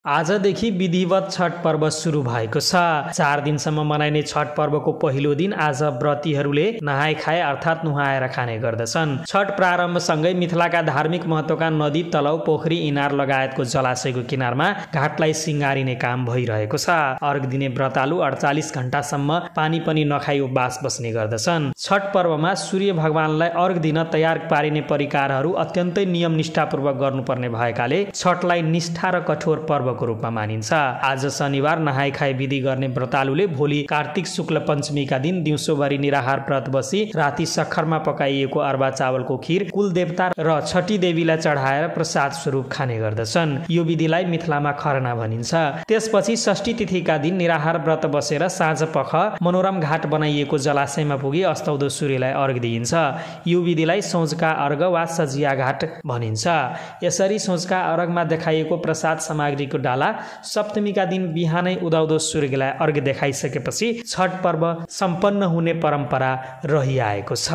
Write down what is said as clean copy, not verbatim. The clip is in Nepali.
आजदेखि विधिवत छठ पर्व सुरु भएको छ। 4 दिनसम्म मनाइने छठ पर्वको पहिलो दिन आज व्रतीहरूले नहाए खाए अर्थात् नुहाएर खाने गर्दछन्। छठ प्रारम्भसँगै मिथिलाका धार्मिक महत्त्वका नदी, तलाउ, पोखरी, इनार लगायतको जलाशयको किनारमा घाटलाई सिंगारिने काम भइरहेको छ। अर्घ दिने व्रतालु 48 घण्टासम्म पानी पनि नखाई उपवास बस्ने गर्दछन्। छठ पर्वमा सूर्य भगवानलाई अर्घ दिन तयार पारिने परिकारहरू अत्यन्तै नियम निष्ठापूर्वक गर्नुपर्ने भएकाले छठलाई निष्ठा र कठोर पर्व को रूपमा मानिन्छ। आज शनिबार नहाई खाई विधि गर्ने व्रतालुले भोलि कार्तिक शुक्ल पञ्चमीका दिन दिउँसोभरि निराहार व्रत बसी राति सखरमा पकाइएको अरबा चावलको खीर कुल देवता र छठी देवीलाई चढाएर प्रसाद स्वरूप खाने गर्दछन्। यो विधिलाई मिथिलामा खरना भनिन्छ। त्यसपछि षष्ठी तिथिका दिन निराहार व्रत बसेर साँझ पख मनोरम घाट बनाइएको जलाशयमा पुगी अस्ताउँदो सूर्यलाई अर्घ दिइन्छ। यो विधिलाई सोझका अर्घ वा सजिया घाट भनिन्छ। यसरी सोझका अर्घमा देखाइएको प्रसाद सामग्रीको डाला सप्तमीका दिन बिहानै उदाउँदो सूर्यलाई अर्घ देखाइसकेपछि छठ पर्व सम्पन्न हुने परम्परा रहिआएको छ।